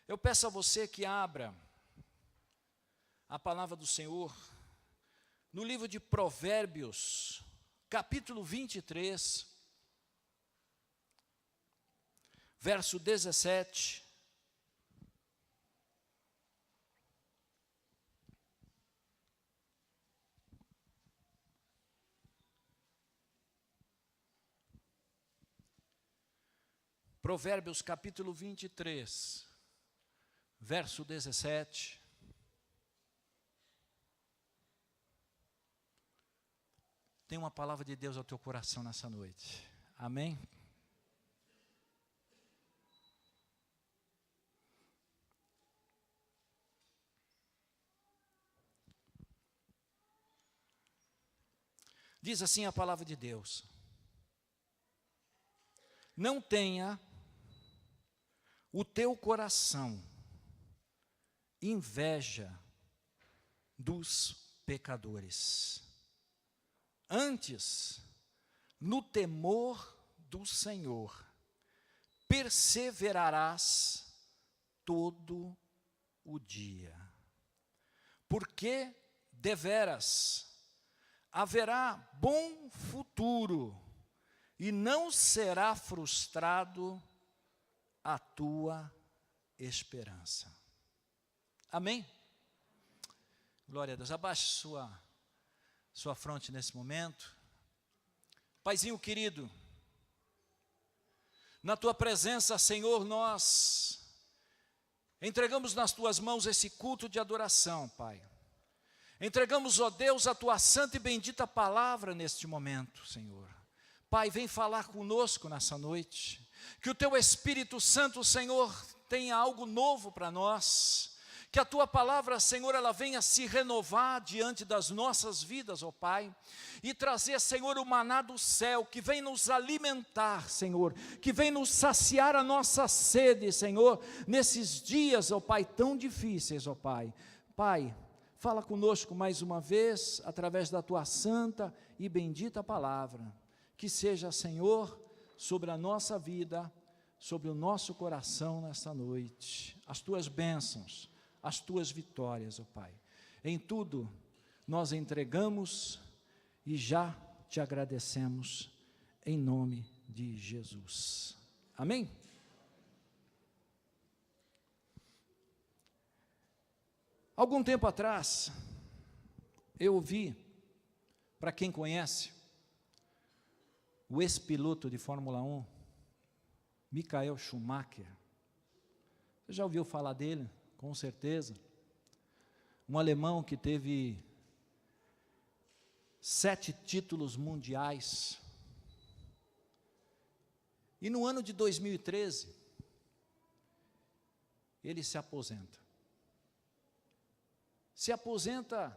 Eu peço a você que abra a palavra do Senhor no livro de Provérbios, capítulo 23, verso 17. Provérbios capítulo 23, verso 17. Tem uma palavra de Deus ao teu coração nessa noite. Amém? Diz assim a palavra de Deus: não tenha o teu coração inveja dos pecadores. Antes, no temor do Senhor, perseverarás todo o dia. Porque, deveras, haverá bom futuro e não será frustrado a tua esperança. Amém? Glória a Deus. Abaixe sua fronte nesse momento. Paizinho querido, na tua presença, Senhor, nós entregamos nas tuas mãos esse culto de adoração, Pai. Entregamos, ó Deus, a tua santa e bendita palavra neste momento, Senhor. Pai, vem falar conosco nessa noite. Que o teu Espírito Santo, Senhor, tenha algo novo para nós. Que a tua palavra, Senhor, ela venha se renovar diante das nossas vidas, ó Pai. E trazer, Senhor, o maná do céu, que vem nos alimentar, Senhor. Que vem nos saciar a nossa sede, Senhor, nesses dias, ó Pai, tão difíceis, ó Pai. Pai, fala conosco mais uma vez, através da tua santa e bendita palavra. Que seja, Senhor, sobre a nossa vida, sobre o nosso coração nesta noite, as tuas bênçãos, as tuas vitórias, ó Pai. Em tudo, nós entregamos e já te agradecemos, em nome de Jesus. Amém? Algum tempo atrás, eu ouvi, para quem conhece, o ex-piloto de Fórmula 1, Michael Schumacher. Você já ouviu falar dele? Com certeza. Um alemão que teve 7 títulos mundiais. E no ano de 2013, ele se aposenta. Se aposenta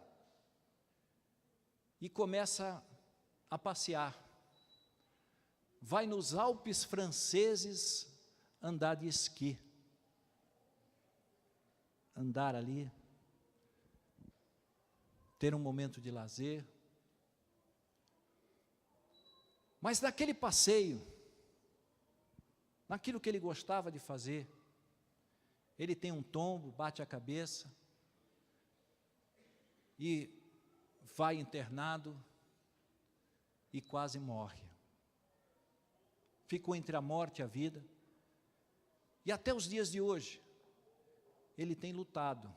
e começa a passear. Vai nos Alpes franceses andar de esqui. Andar ali, ter um momento de lazer. Mas naquele passeio, naquilo que ele gostava de fazer, ele tem um tombo, bate a cabeça e vai internado e quase morre. Ficou entre a morte e a vida. E até os dias de hoje, ele tem lutado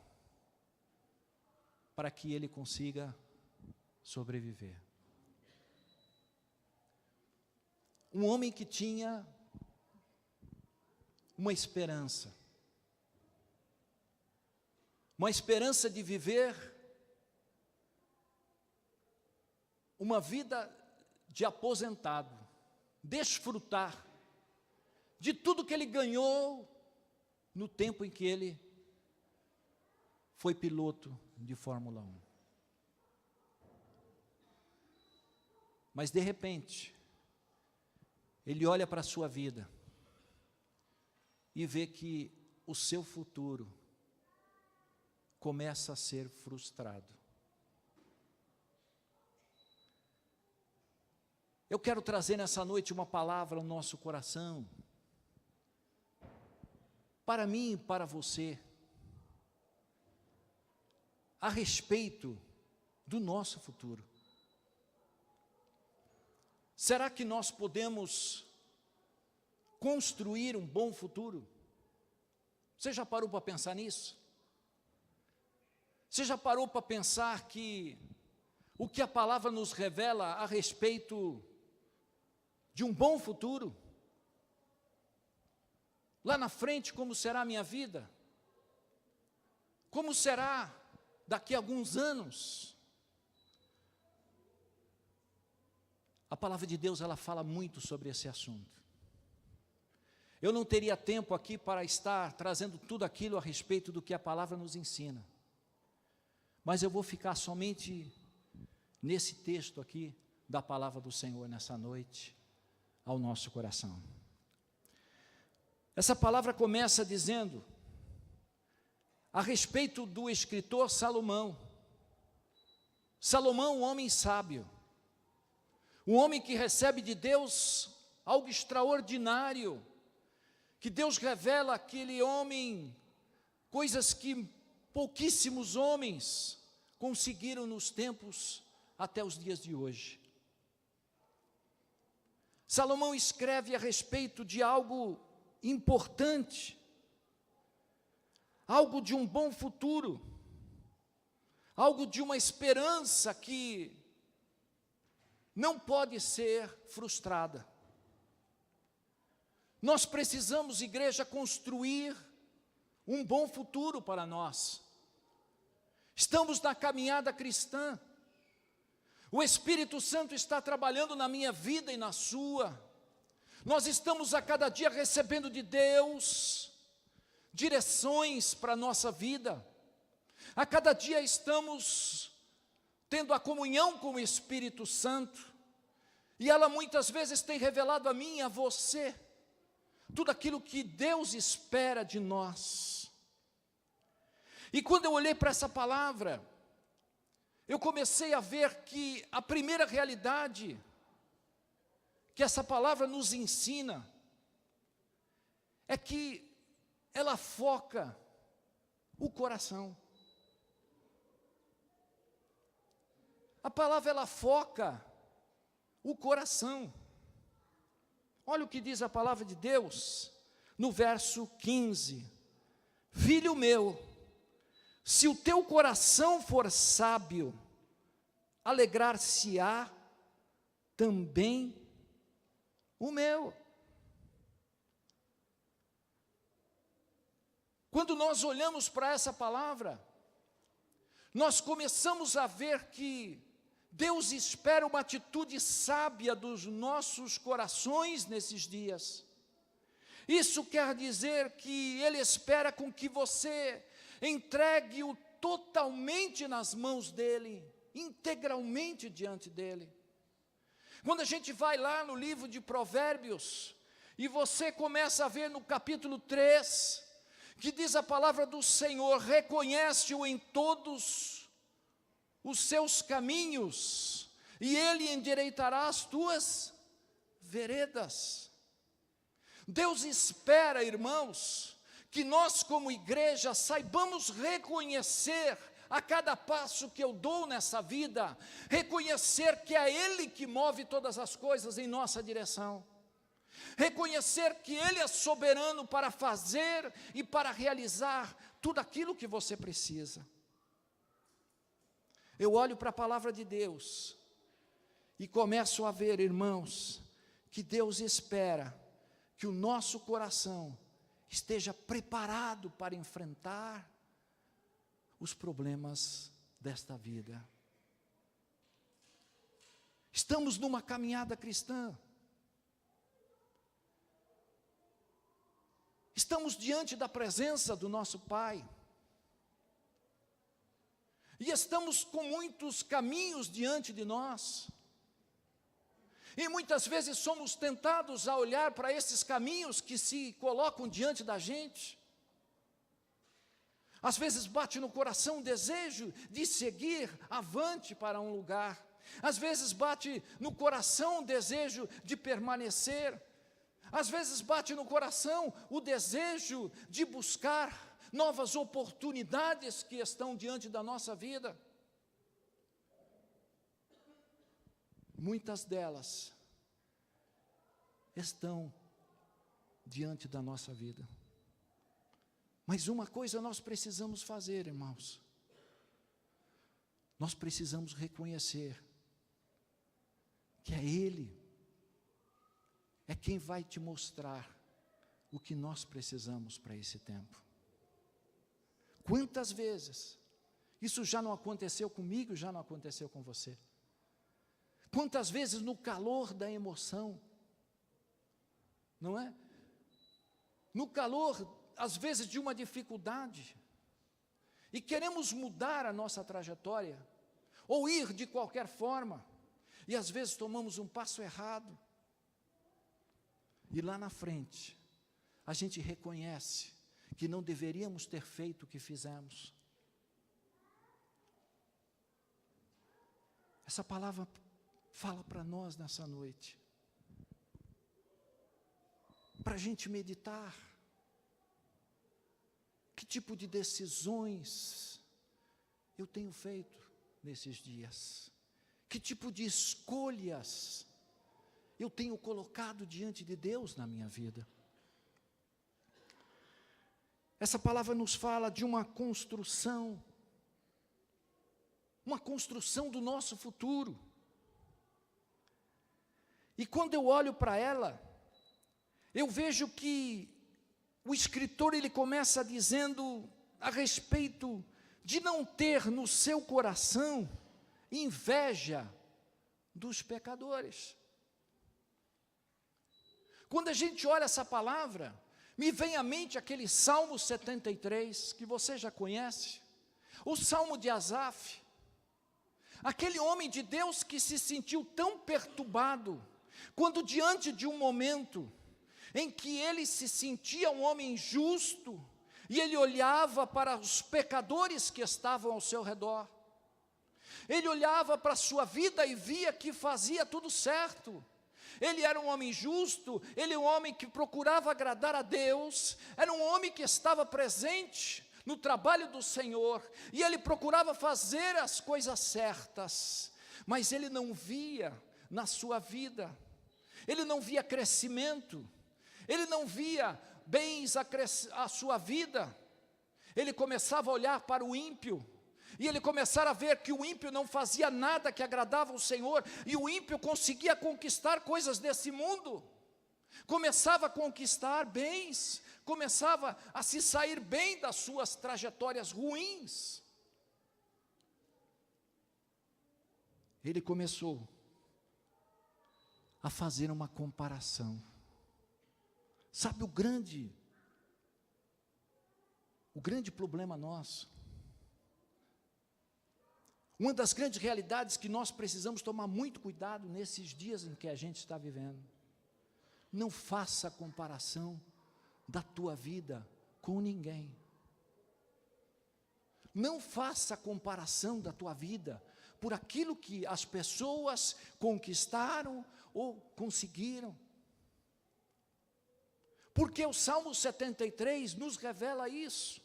para que ele consiga sobreviver. Um homem que tinha uma esperança de viver uma vida de aposentado, desfrutar de tudo que ele ganhou no tempo em que ele foi piloto de Fórmula 1. Mas de repente, ele olha para a sua vida e vê que o seu futuro começa a ser frustrado. Eu quero trazer nessa noite uma palavra ao nosso coração, para mim e para você, a respeito do nosso futuro. Será que nós podemos construir um bom futuro? Você já parou para pensar nisso? Você já parou para pensar que o que a palavra nos revela a respeito de um bom futuro? Lá na frente, como será a minha vida? Como será daqui a alguns anos? A palavra de Deus, ela fala muito sobre esse assunto. Eu não teria tempo aqui para estar trazendo tudo aquilo a respeito do que a palavra nos ensina. Mas eu vou ficar somente nesse texto aqui da palavra do Senhor nessa noite, ao nosso coração. Essa palavra começa dizendo a respeito do escritor Salomão. Salomão, um homem sábio, um homem que recebe de Deus algo extraordinário, que Deus revela àquele homem coisas que pouquíssimos homens conseguiram nos tempos até os dias de hoje. Salomão escreve a respeito de algo importante, algo de um bom futuro, algo de uma esperança que não pode ser frustrada. Nós precisamos, igreja, construir um bom futuro para nós. Estamos na caminhada cristã. O Espírito Santo está trabalhando na minha vida e na sua. Nós estamos a cada dia recebendo de Deus direções para a nossa vida. A cada dia estamos tendo a comunhão com o Espírito Santo. E ela muitas vezes tem revelado a mim e a você tudo aquilo que Deus espera de nós. E quando eu olhei para essa palavra, eu comecei a ver que a primeira realidade que essa palavra nos ensina é que ela foca o coração. A palavra, ela foca o coração. Olha o que diz a palavra de Deus no verso 15. Filho meu, se o teu coração for sábio, alegrar-se-á também o meu. Quando nós olhamos para essa palavra, nós começamos a ver que Deus espera uma atitude sábia dos nossos corações nesses dias. Isso quer dizer que Ele espera com que você entregue-o totalmente nas mãos dEle, integralmente diante dEle. Quando a gente vai lá no livro de Provérbios, e você começa a ver no capítulo 3, que diz a palavra do Senhor, reconhece-o em todos os seus caminhos, e Ele endireitará as tuas veredas. Deus espera, irmãos, que nós como igreja saibamos reconhecer a cada passo que eu dou nessa vida, reconhecer que é Ele que move todas as coisas em nossa direção, reconhecer que Ele é soberano para fazer e para realizar tudo aquilo que você precisa. Eu olho para a palavra de Deus e começo a ver, irmãos, que Deus espera que o nosso coração esteja preparado para enfrentar os problemas desta vida. Estamos numa caminhada cristã. Estamos diante da presença do nosso Pai. E estamos com muitos caminhos diante de nós. E muitas vezes somos tentados a olhar para esses caminhos que se colocam diante da gente. Às vezes bate no coração um desejo de seguir avante para um lugar. Às vezes bate no coração um desejo de permanecer. Às vezes bate no coração o desejo de buscar novas oportunidades que estão diante da nossa vida. Muitas delas estão diante da nossa vida. Mas uma coisa nós precisamos fazer, irmãos. Nós precisamos reconhecer que é Ele, é quem vai te mostrar o que nós precisamos para esse tempo. Quantas vezes isso já não aconteceu comigo, já não aconteceu com você? Quantas vezes no calor da emoção, não é? No calor, às vezes, de uma dificuldade, e queremos mudar a nossa trajetória, ou ir de qualquer forma, e às vezes tomamos um passo errado, e lá na frente, a gente reconhece que não deveríamos ter feito o que fizemos. Essa palavra fala para nós nessa noite, para a gente meditar, que tipo de decisões eu tenho feito nesses dias, que tipo de escolhas eu tenho colocado diante de Deus na minha vida. Essa palavra nos fala de uma construção do nosso futuro. E quando eu olho para ela, eu vejo que o escritor ele começa dizendo a respeito de não ter no seu coração inveja dos pecadores. Quando a gente olha essa palavra, me vem à mente aquele Salmo 73, que você já conhece, o Salmo de Asaf, aquele homem de Deus que se sentiu tão perturbado, quando diante de um momento em que ele se sentia um homem justo, e ele olhava para os pecadores que estavam ao seu redor, ele olhava para a sua vida e via que fazia tudo certo, ele era um homem justo, ele é um homem que procurava agradar a Deus, era um homem que estava presente no trabalho do Senhor, e ele procurava fazer as coisas certas, mas ele não via na sua vida, ele não via crescimento, ele não via bens a sua vida. Ele começava a olhar para o ímpio, e ele começava a ver que o ímpio não fazia nada que agradava ao Senhor, e o ímpio conseguia conquistar coisas desse mundo, começava a conquistar bens, começava a se sair bem das suas trajetórias ruins. Ele começou a fazer uma comparação. Sabe o grande problema nosso? Uma das grandes realidades que nós precisamos tomar muito cuidado nesses dias em que a gente está vivendo. Não faça comparação da tua vida com ninguém. Não faça comparação da tua vida por aquilo que as pessoas conquistaram ou conseguiram. Porque o Salmo 73 nos revela isso,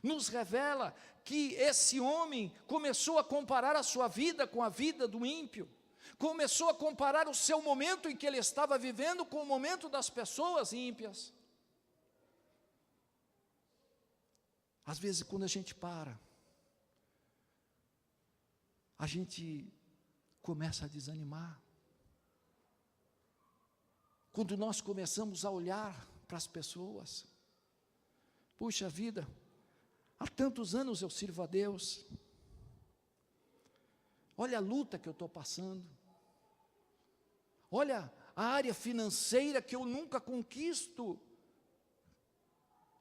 nos revela que esse homem começou a comparar a sua vida com a vida do ímpio, começou a comparar o seu momento em que ele estava vivendo com o momento das pessoas ímpias. Às vezes, quando a gente para, a gente começa a desanimar. Quando nós começamos a olhar para as pessoas, puxa vida, há tantos anos eu sirvo a Deus, olha a luta que eu estou passando, olha a área financeira que eu nunca conquisto,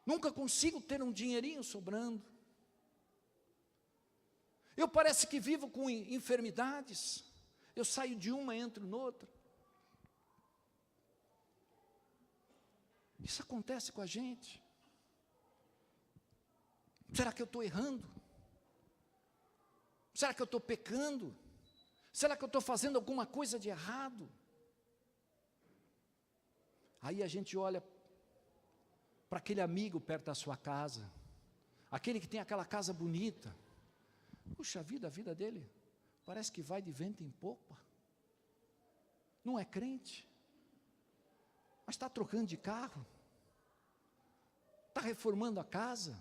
nunca consigo ter um dinheirinho sobrando, eu parece que vivo com enfermidades, eu saio de uma e entro noutra. Isso acontece com a gente. Será que eu estou errando? Será que eu estou pecando? Será que eu estou fazendo alguma coisa de errado? Aí a gente olha para aquele amigo perto da sua casa, aquele que tem aquela casa bonita. Puxa vida, a vida dele parece que vai de vento em popa. Não é crente, mas está trocando de carro, está reformando a casa,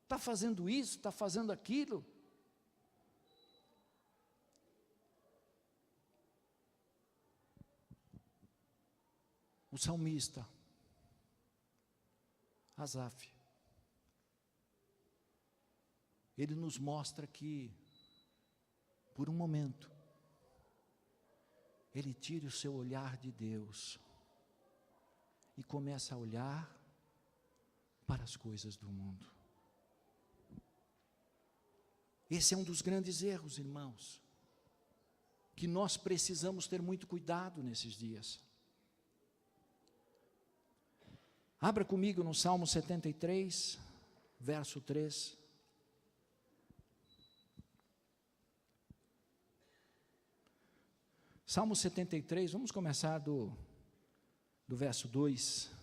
está fazendo isso, está fazendo aquilo. O salmista, Asaf, ele nos mostra que, por um momento, ele tira o seu olhar de Deus e começa a olhar para as coisas do mundo. Esse é um dos grandes erros, irmãos, que nós precisamos ter muito cuidado nesses dias. Abra comigo no Salmo 73, verso 3. Salmo 73, vamos começar do verso 2.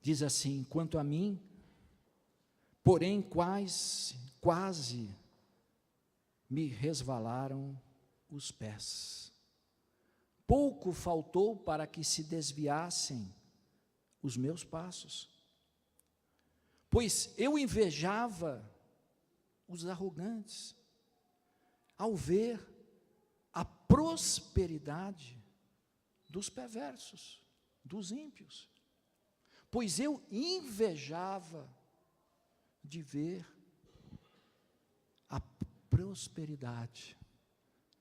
Diz assim: quanto a mim, porém quase me resvalaram os pés. Pouco faltou para que se desviassem os meus passos. Pois eu invejava os arrogantes, ao ver a prosperidade dos perversos, dos ímpios. Pois eu invejava de ver a prosperidade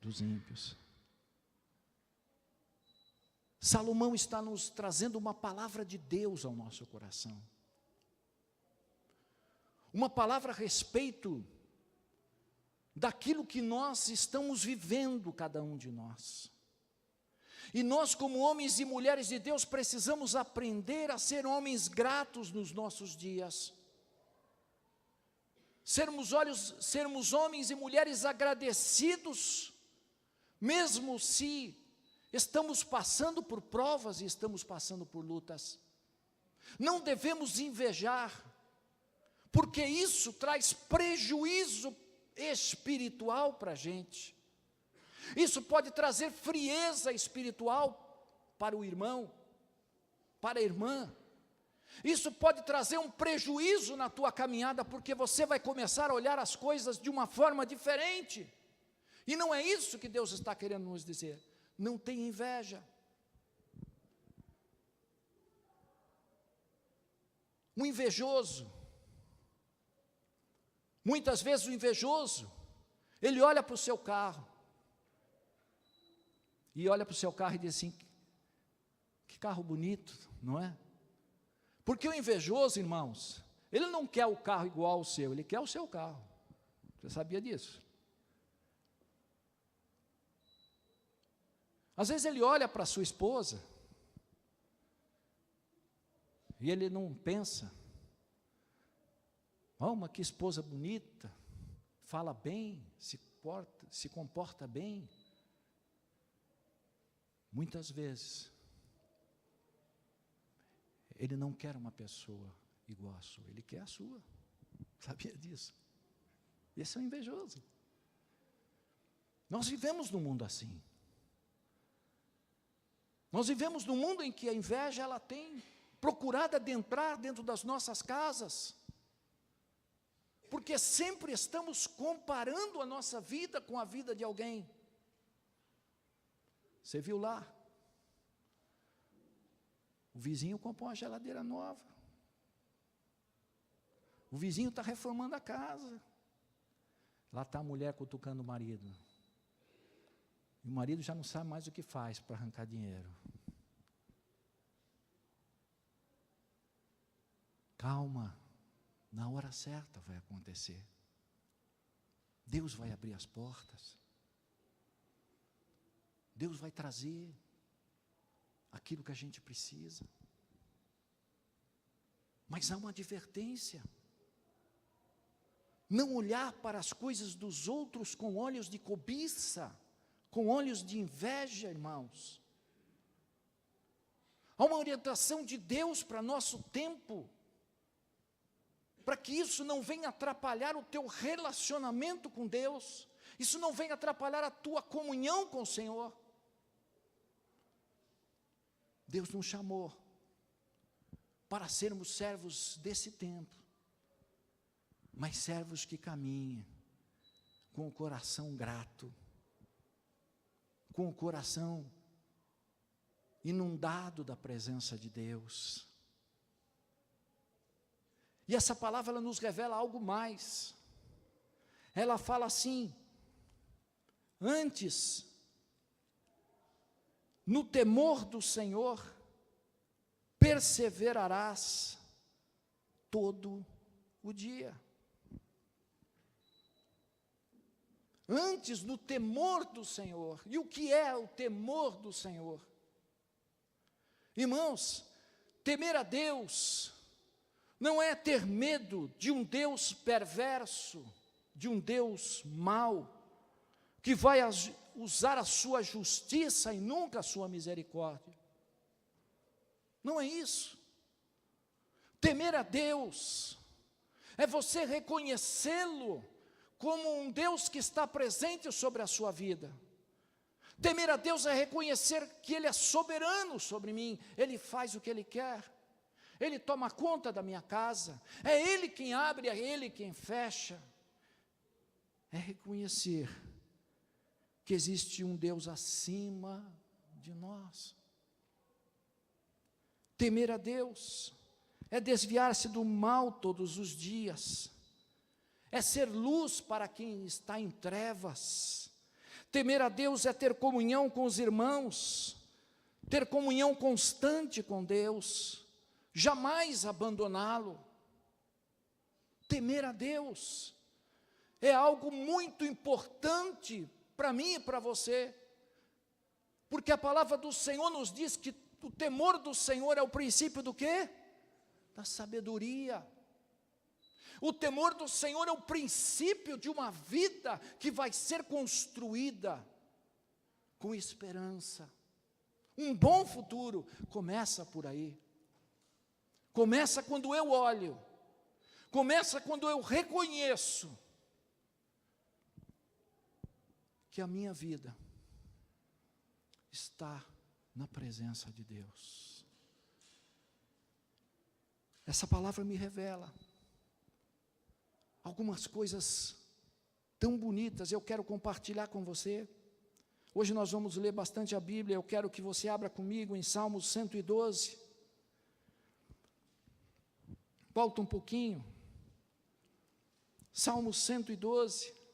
dos ímpios. Salomão está nos trazendo uma palavra de Deus ao nosso coração. Uma palavra a respeito daquilo que nós estamos vivendo, cada um de nós. E nós, como homens e mulheres de Deus, precisamos aprender a ser homens gratos nos nossos dias. Sermos homens e mulheres agradecidos, mesmo se estamos passando por provas e estamos passando por lutas. Não devemos invejar, porque isso traz prejuízo espiritual para a gente. Isso pode trazer frieza espiritual para o irmão, para a irmã. Isso pode trazer um prejuízo na tua caminhada, porque você vai começar a olhar as coisas de uma forma diferente. E não é isso que Deus está querendo nos dizer. Não tenha inveja. Um invejoso, muitas vezes o invejoso, ele olha para o seu carro, e olha para o seu carro e diz assim: que carro bonito, não é? Porque o invejoso, irmãos, ele não quer o carro igual ao seu, ele quer o seu carro. Você sabia disso? Às vezes ele olha para a sua esposa, e ele não pensa: oh, mas que esposa bonita, fala bem, se comporta bem. Muitas vezes, ele não quer uma pessoa igual à sua, ele quer a sua. Sabia disso? Esse é um invejoso. Nós vivemos num mundo assim. Nós vivemos num mundo em que a inveja, ela tem procurado adentrar dentro das nossas casas. Porque sempre estamos comparando a nossa vida com a vida de alguém. Você viu lá? O vizinho comprou uma geladeira nova. O vizinho está reformando a casa. Lá está a mulher cutucando o marido. E o marido já não sabe mais o que faz para arrancar dinheiro. Calma, na hora certa vai acontecer. Deus vai abrir as portas. Deus vai trazer aquilo que a gente precisa. Mas há uma advertência. Não olhar para as coisas dos outros com olhos de cobiça, com olhos de inveja, irmãos. Há uma orientação de Deus para nosso tempo, para que isso não venha atrapalhar o teu relacionamento com Deus, isso não venha atrapalhar a tua comunhão com o Senhor. Deus nos chamou para sermos servos desse tempo, mas servos que caminhem com o coração grato, com o coração inundado da presença de Deus. E essa palavra ela nos revela algo mais. Ela fala assim: antes, no temor do Senhor, perseverarás todo o dia. Antes, no temor do Senhor. E o que é o temor do Senhor? Irmãos, temer a Deus não é ter medo de um Deus perverso, de um Deus mau, que vai usar a sua justiça e nunca a sua misericórdia. Não é isso. Temer a Deus é você reconhecê-lo como um Deus que está presente sobre a sua vida. Temer a Deus é reconhecer que Ele é soberano sobre mim, Ele faz o que Ele quer, Ele toma conta da minha casa, é Ele quem abre, é Ele quem fecha. É reconhecer que existe um Deus acima de nós. Temer a Deus é desviar-se do mal todos os dias, é ser luz para quem está em trevas. Temer a Deus é ter comunhão com os irmãos, ter comunhão constante com Deus, jamais abandoná-lo. Temer a Deus é algo muito importante para mim e para você, porque a palavra do Senhor nos diz que o temor do Senhor é o princípio do quê? Da sabedoria. O temor do Senhor é o princípio de uma vida que vai ser construída com esperança. Um bom futuro começa por aí. Começa quando eu olho. Começa quando eu reconheço que a minha vida está na presença de Deus. Essa palavra me revela algumas coisas tão bonitas, eu quero compartilhar com você. Hoje nós vamos ler bastante a Bíblia, eu quero que você abra comigo em Salmos 112. Volta um pouquinho. Salmos 112.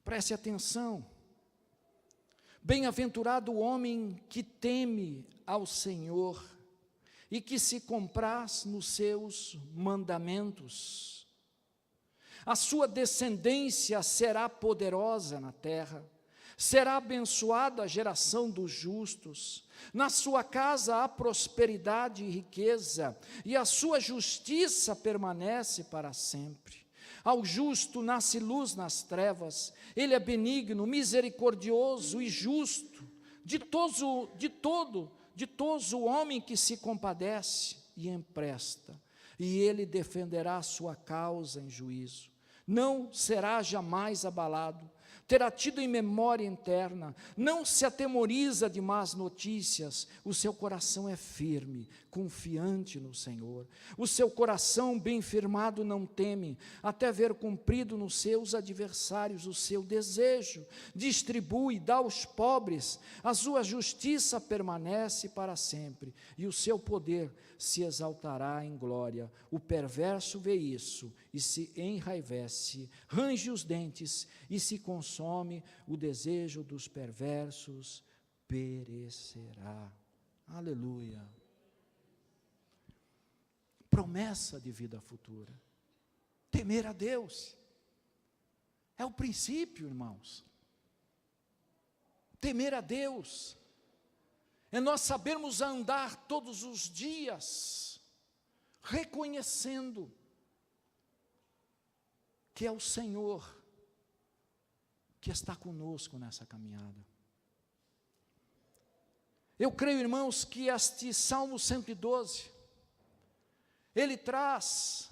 Preste atenção. Bem-aventurado o homem que teme ao Senhor e que se compraz nos seus mandamentos. A sua descendência será poderosa na terra, será abençoada a geração dos justos. Na sua casa há prosperidade e riqueza, e a sua justiça permanece para sempre. Ao justo nasce luz nas trevas, ele é benigno, misericordioso e justo, ditoso o homem que se compadece e empresta, e ele defenderá a sua causa em juízo. Não será jamais abalado, terá tido em memória interna, não se atemoriza de más notícias, o seu coração é firme, confiante no Senhor. O seu coração bem firmado não teme, até ver cumprido nos seus adversários o seu desejo. Distribui, dá aos pobres, a sua justiça permanece para sempre, e o seu poder se exaltará em glória. O perverso vê isso e se enraivece, range os dentes e se consome, o desejo dos perversos perecerá. Aleluia. Promessa de vida futura. Temer a Deus é o princípio, irmãos. Temer a Deus é nós sabermos andar todos os dias, reconhecendo que é o Senhor que está conosco nessa caminhada. Eu creio, irmãos, que este Salmo 112, ele traz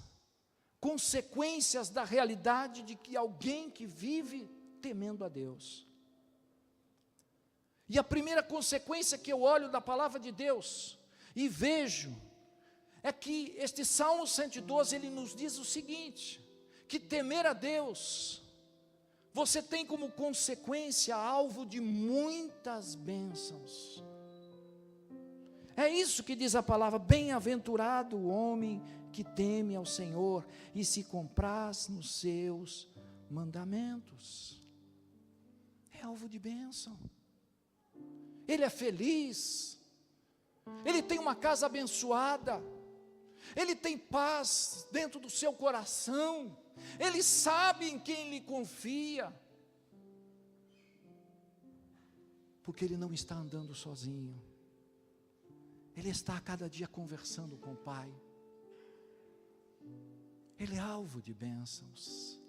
consequências da realidade de que alguém que vive temendo a Deus. E a primeira consequência que eu olho da palavra de Deus e vejo é que este Salmo 112, ele nos diz o seguinte, que temer a Deus, você tem como consequência alvo de muitas bênçãos. É isso que diz a palavra, bem-aventurado o homem que teme ao Senhor e se compraz nos seus mandamentos. É alvo de bênção. Ele é feliz, ele tem uma casa abençoada, ele tem paz dentro do seu coração, ele sabe em quem ele confia, porque ele não está andando sozinho, ele está a cada dia conversando com o Pai, ele é alvo de bênçãos.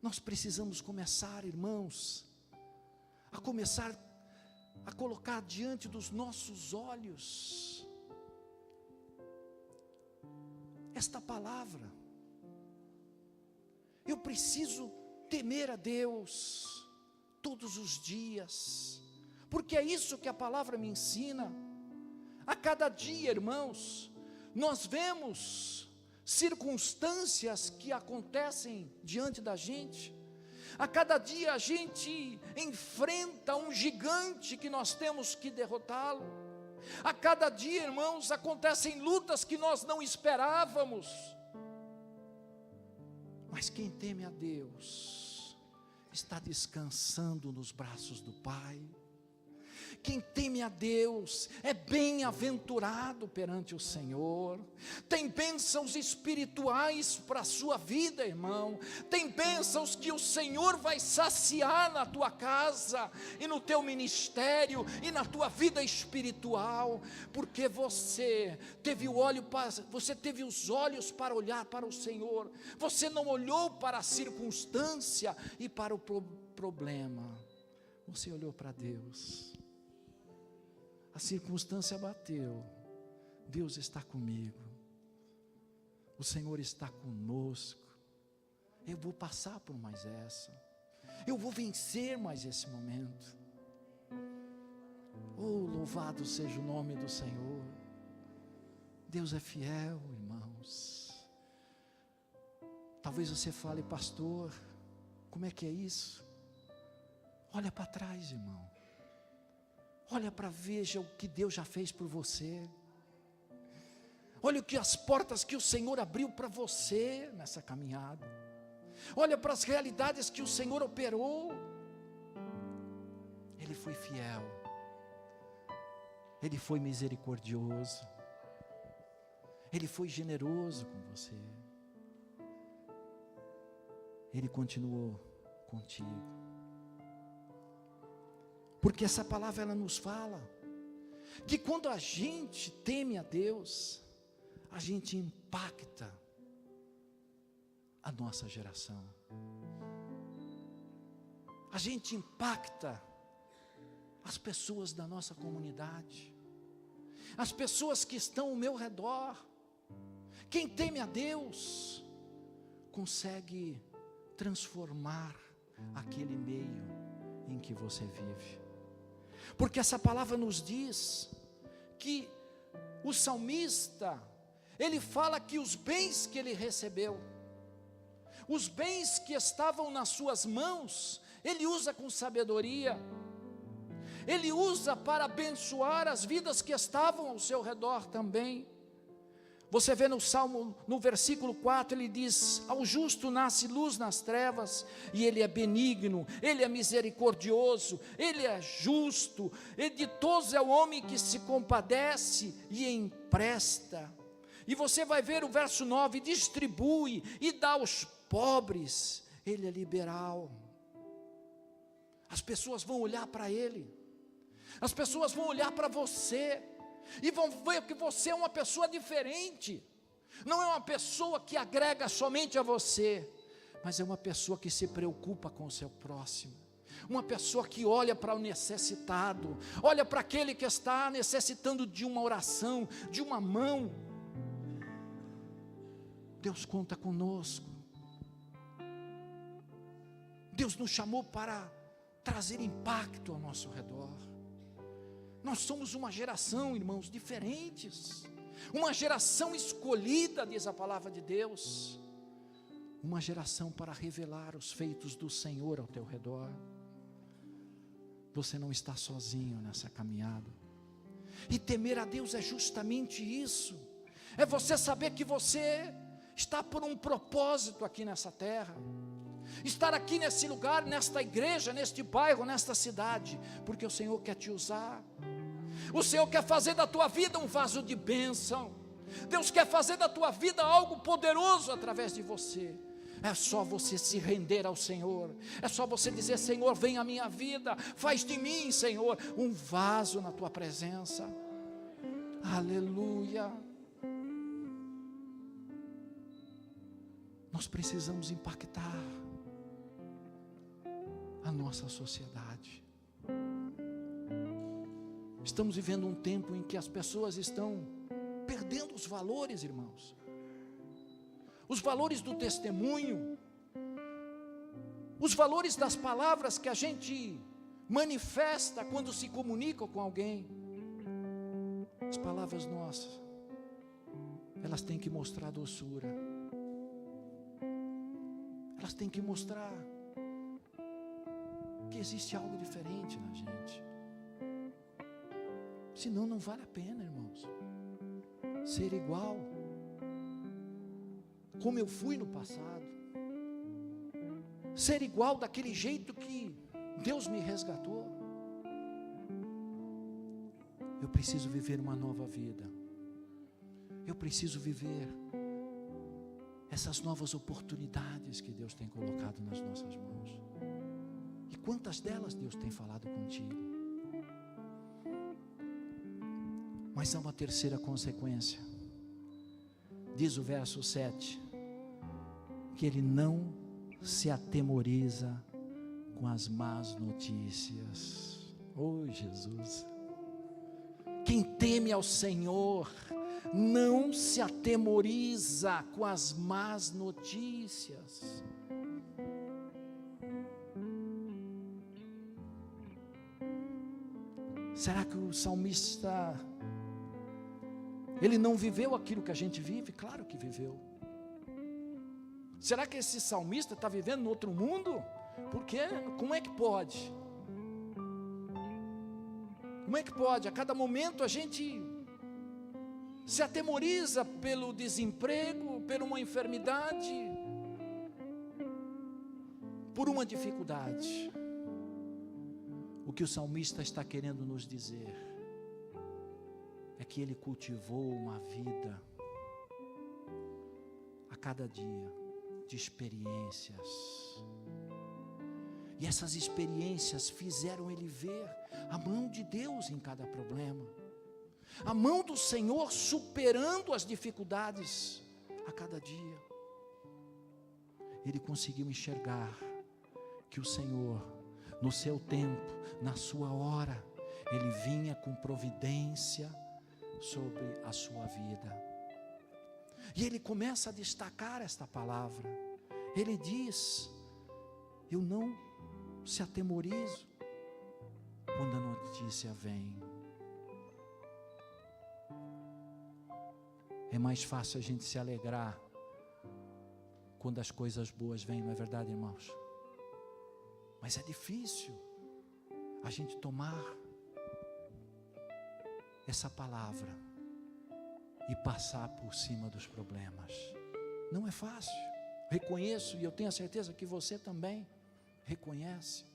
Nós precisamos começar, irmãos, a colocar diante dos nossos olhos esta palavra. Eu preciso temer a Deus todos os dias, porque é isso que a palavra me ensina. A cada dia, irmãos, nós vemos circunstâncias que acontecem diante da gente. A cada dia a gente enfrenta um gigante que nós temos que derrotá-lo. A cada dia, irmãos, acontecem lutas que nós não esperávamos. Mas quem teme a Deus está descansando nos braços do Pai. Quem teme a Deus é bem-aventurado perante o Senhor. Tem bênçãos espirituais para a sua vida, irmão. Tem bênçãos que o Senhor vai saciar na tua casa e no teu ministério e na tua vida espiritual, porque você teve os olhos para olhar para o Senhor. Você não olhou para a circunstância e para o problema. Você olhou para Deus. A circunstância bateu, Deus está comigo, o Senhor está conosco, eu vou passar por mais essa, eu vou vencer mais esse momento. Oh, louvado seja o nome do Senhor. Deus é fiel, irmãos. Talvez você fale, pastor, como é que é isso? Olha para trás, irmão. Olha para veja o que Deus já fez por você. Olha as portas que o Senhor abriu para você nessa caminhada. Olha para as realidades que o Senhor operou. Ele foi fiel. Ele foi misericordioso. Ele foi generoso com você. Ele continuou contigo. Porque essa palavra ela nos fala que quando a gente teme a Deus, a gente impacta a nossa geração. A gente impacta as pessoas da nossa comunidade, as pessoas que estão ao meu redor. Quem teme a Deus consegue transformar aquele meio em que você vive. Porque essa palavra nos diz que o salmista, ele fala que os bens que ele recebeu, os bens que estavam nas suas mãos, ele usa com sabedoria, ele usa para abençoar as vidas que estavam ao seu redor também. Você vê no Salmo, no versículo 4, ele diz: ao justo nasce luz nas trevas, e ele é benigno, ele é misericordioso, ele é justo, e ditoso é o homem que se compadece e empresta. E você vai ver o verso 9, distribui e dá aos pobres, ele é liberal. As pessoas vão olhar para ele, as pessoas vão olhar para você, e vão ver que você é uma pessoa diferente, não é uma pessoa que agrega somente a você, mas é uma pessoa que se preocupa com o seu próximo, uma pessoa que olha para o necessitado, olha para aquele que está necessitando de uma oração, de uma mão. Deus conta conosco, Deus nos chamou para trazer impacto ao nosso redor. Nós somos uma geração, irmãos, diferentes, uma geração escolhida, diz a palavra de Deus, uma geração para revelar os feitos do Senhor ao teu redor. Você não está sozinho nessa caminhada, e temer a Deus é justamente isso, é você saber que você está por um propósito aqui nessa terra, estar aqui nesse lugar, nesta igreja, neste bairro, nesta cidade, porque o Senhor quer te usar, o Senhor quer fazer da tua vida um vaso de bênção, Deus quer fazer da tua vida algo poderoso através de você. É só você se render ao Senhor, é só você dizer: Senhor, vem à minha vida, faz de mim, Senhor, um vaso na tua presença. Aleluia. Nós precisamos impactar a nossa sociedade. Estamos vivendo um tempo em que as pessoas estão perdendo os valores, irmãos, os valores do testemunho, os valores das palavras que a gente manifesta quando se comunica com alguém. As palavras nossas, elas têm que mostrar doçura, elas têm que mostrar que existe algo diferente na gente, senão não vale a pena, irmãos, ser igual como eu fui no passado, ser igual daquele jeito que Deus me resgatou. Eu preciso viver uma nova vida, eu preciso viver essas novas oportunidades que Deus tem colocado nas nossas mãos. E quantas delas Deus tem falado contigo? Mas há uma terceira consequência. Diz o verso 7, que ele não se atemoriza com as más notícias. Oh, Jesus! Quem teme ao Senhor não se atemoriza com as más notícias. Será que o salmista, ele não viveu aquilo que a gente vive? Claro que viveu. Será que esse salmista está vivendo no outro mundo? Porque como é que pode? Como é que pode? A cada momento a gente se atemoriza pelo desemprego, por uma enfermidade, por uma dificuldade. O que o salmista está querendo nos dizer é que ele cultivou uma vida a cada dia de experiências, e essas experiências fizeram ele ver a mão de Deus em cada problema, a mão do Senhor superando as dificuldades a cada dia. Ele conseguiu enxergar que o Senhor, no seu tempo, na sua hora, Ele vinha com providência sobre a sua vida. E ele começa a destacar esta palavra. Ele diz: eu não se atemorizo quando a notícia vem. É mais fácil a gente se alegrar quando as coisas boas vêm, não é verdade, irmãos? Mas é difícil a gente tomar essa palavra e passar por cima dos problemas. Não é fácil. Reconheço, e eu tenho a certeza que você também reconhece.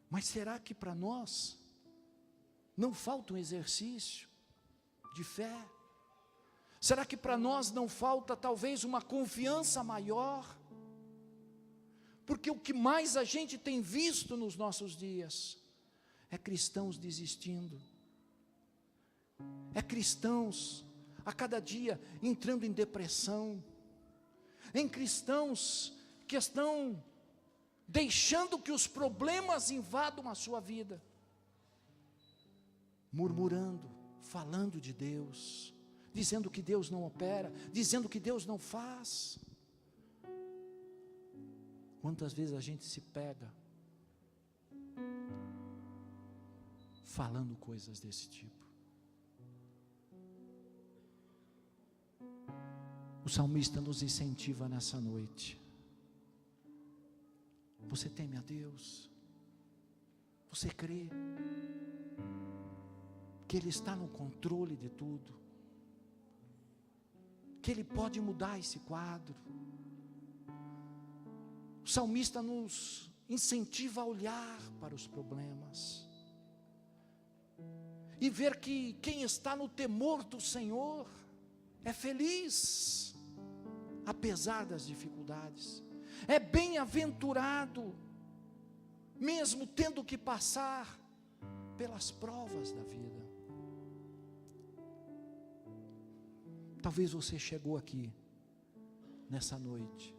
Mas será que para nós não falta um exercício de fé? Será que para nós não falta talvez uma confiança maior? Porque o que mais a gente tem visto nos nossos dias é cristãos desistindo. É cristãos a cada dia entrando em depressão. Em cristãos que estão deixando que os problemas invadam a sua vida. Murmurando, falando de Deus, dizendo que Deus não opera, dizendo que Deus não faz. Quantas vezes a gente se pega falando coisas desse tipo? O salmista nos incentiva nessa noite. Você teme a Deus? Você crê que Ele está no controle de tudo? Que Ele pode mudar esse quadro? O salmista nos incentiva a olhar para os problemas e ver que quem está no temor do Senhor é feliz, apesar das dificuldades. É bem-aventurado, mesmo tendo que passar pelas provas da vida. Talvez você chegou aqui nessa noite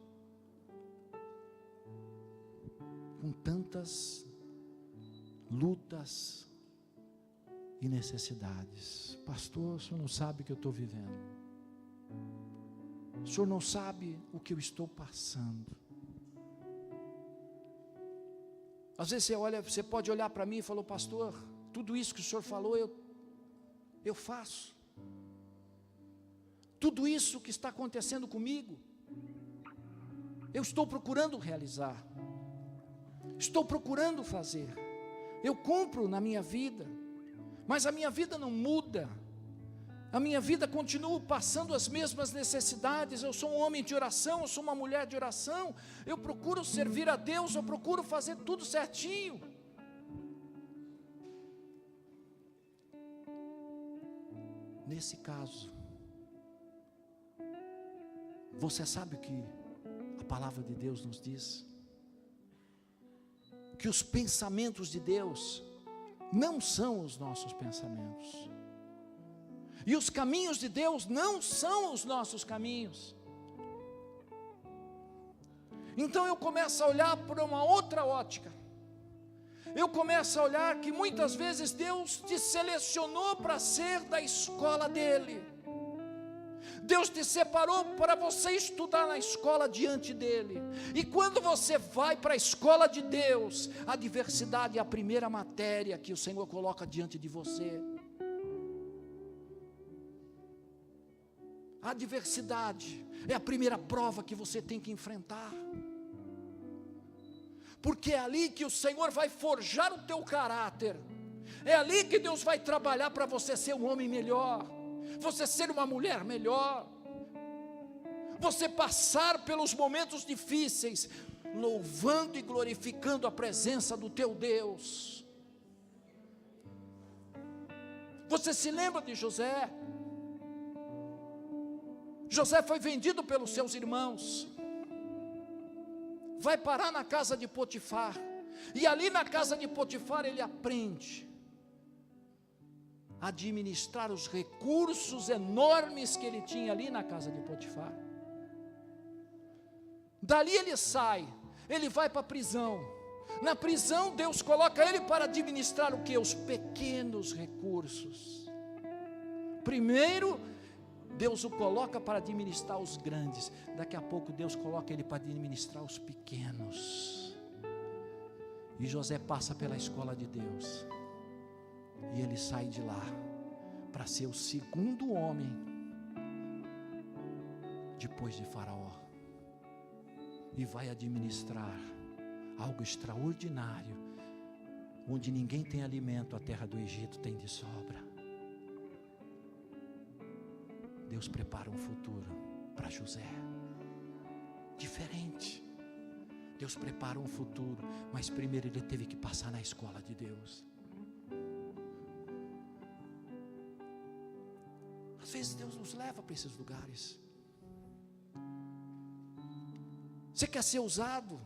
com tantas lutas e necessidades. Pastor, o senhor não sabe o que eu estou vivendo. O senhor não sabe o que eu estou passando. Às vezes você pode olhar para mim e falar: pastor, tudo isso que o senhor falou eu faço. Tudo isso que está acontecendo comigo, eu estou procurando realizar. Estou procurando fazer. Eu cumpro na minha vida, mas a minha vida não muda. A minha vida continua passando as mesmas necessidades. Eu sou um homem de oração, eu sou uma mulher de oração. Eu procuro servir a Deus, eu procuro fazer tudo certinho. Nesse caso, você sabe o que a palavra de Deus nos diz? Que os pensamentos de Deus não são os nossos pensamentos. E os caminhos de Deus não são os nossos caminhos. Então eu começo a olhar por uma outra ótica. Eu começo a olhar que muitas vezes Deus te selecionou para ser da escola dEle. Deus te separou para você estudar na escola diante dEle. E quando você vai para a escola de Deus, a adversidade é a primeira matéria que o Senhor coloca diante de você. A adversidade é a primeira prova que você tem que enfrentar. Porque é ali que o Senhor vai forjar o teu caráter. É ali que Deus vai trabalhar para você ser um homem melhor, você ser uma mulher melhor, você passar pelos momentos difíceis, louvando e glorificando a presença do teu Deus. Você se lembra de José? José foi vendido pelos seus irmãos, vai parar na casa de Potifar, e ali na casa de Potifar ele aprende a administrar os recursos enormes que ele tinha ali na casa de Potifar. Dali ele sai, ele vai para a prisão. Na prisão Deus coloca ele para administrar o que? Os pequenos recursos. Primeiro Deus o coloca para administrar os grandes. Daqui a pouco Deus coloca ele para administrar os pequenos. E José passa pela escola de Deus, e ele sai de lá para ser o segundo homem depois de Faraó, e vai administrar algo extraordinário, onde ninguém tem alimento, a terra do Egito tem de sobra. Deus prepara um futuro para José, diferente. Deus prepara um futuro, mas primeiro ele teve que passar na escola de Deus. Às vezes Deus nos leva para esses lugares. Você quer ser usado?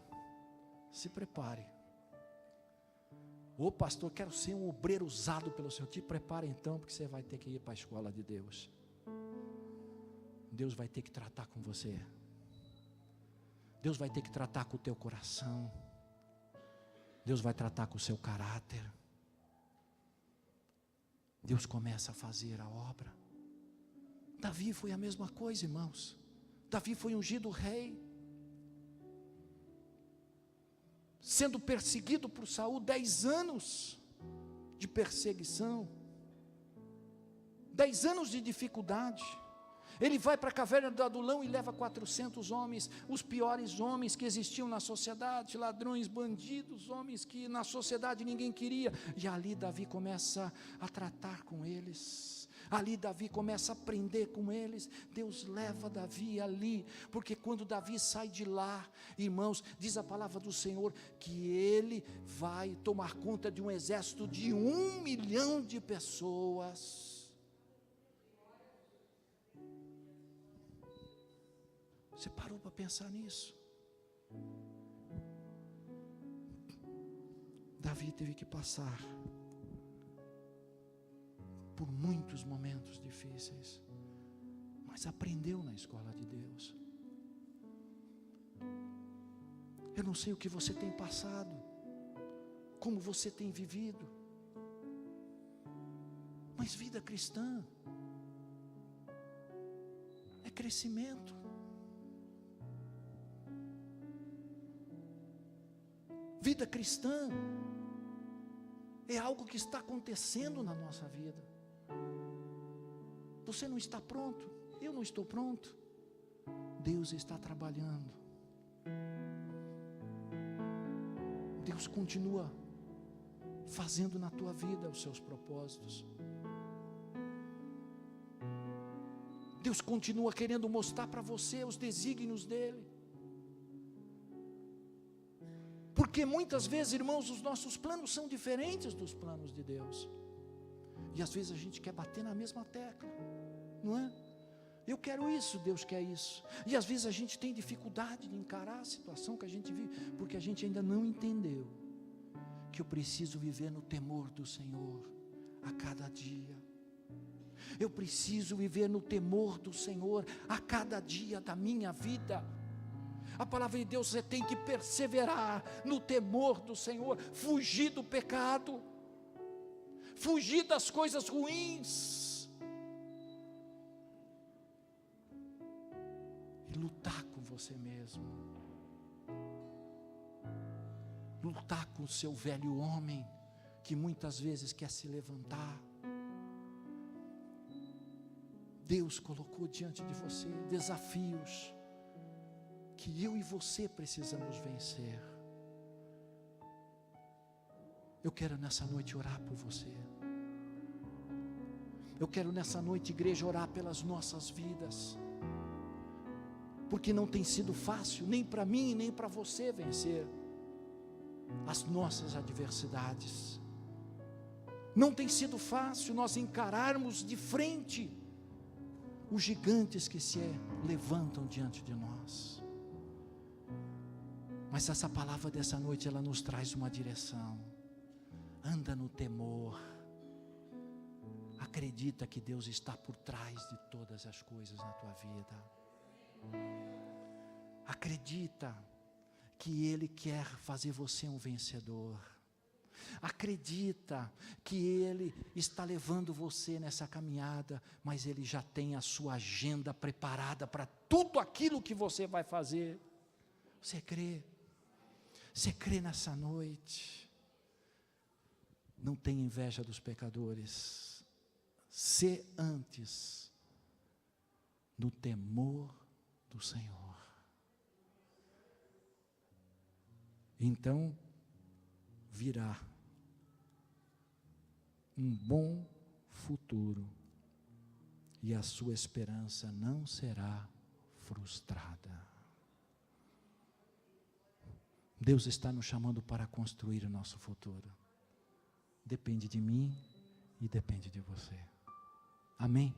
Se prepare. Ô pastor, quero ser um obreiro usado pelo Senhor. Te prepare então, porque você vai ter que ir para a escola de Deus. Deus vai ter que tratar com você. Deus vai ter que tratar com o teu coração. Deus vai tratar com o seu caráter. Deus começa a fazer a obra. Davi foi a mesma coisa, irmãos. Davi foi ungido rei, sendo perseguido por Saul, 10 anos de perseguição, 10 anos de dificuldade. Ele vai para a caverna do Adulão e leva 400 homens, os piores homens que existiam na sociedade, ladrões, bandidos, homens que na sociedade ninguém queria. E ali Davi começa a tratar com eles, ali Davi começa a aprender com eles. Deus leva Davi ali, porque quando Davi sai de lá, irmãos, diz a palavra do Senhor, que ele vai tomar conta de um exército de 1 milhão de pessoas. Você parou para pensar nisso? Davi teve que passar por muitos momentos difíceis, mas aprendeu na escola de Deus. Eu não sei o que você tem passado, como você tem vivido, mas vida cristã é crescimento. Vida cristã é algo que está acontecendo na nossa vida. Você não está pronto, eu não estou pronto. Deus está trabalhando. Deus continua fazendo na tua vida os seus propósitos. Deus continua querendo mostrar para você os desígnios dEle. Porque muitas vezes, irmãos, os nossos planos são diferentes dos planos de Deus. E às vezes a gente quer bater na mesma tecla, não é? Eu quero isso, Deus quer isso. E às vezes a gente tem dificuldade de encarar a situação que a gente vive, porque a gente ainda não entendeu que eu preciso viver no temor do Senhor a cada dia. Eu preciso viver no temor do Senhor a cada dia da minha vida. A palavra de Deus, você tem que perseverar no temor do Senhor, fugir do pecado, fugir das coisas ruins, e lutar com você mesmo, lutar com o seu velho homem, que muitas vezes quer se levantar. Deus colocou diante de você desafios, que eu e você precisamos vencer. Eu quero nessa noite orar por você. Eu quero nessa noite, igreja, orar pelas nossas vidas. Porque não tem sido fácil, nem para mim, nem para você vencer as nossas adversidades. Não tem sido fácil nós encararmos de frente os gigantes que se levantam diante de nós. Mas essa palavra dessa noite, ela nos traz uma direção. Anda no temor. Acredita que Deus está por trás de todas as coisas na tua vida. Acredita que Ele quer fazer você um vencedor. Acredita que Ele está levando você nessa caminhada, mas Ele já tem a sua agenda preparada para tudo aquilo que você vai fazer. Você crê? Você crê nessa noite? Não tenha inveja dos pecadores. Sê antes no temor do Senhor. Então virá um bom futuro e a sua esperança não será frustrada. Deus está nos chamando para construir o nosso futuro. Depende de mim e depende de você. Amém?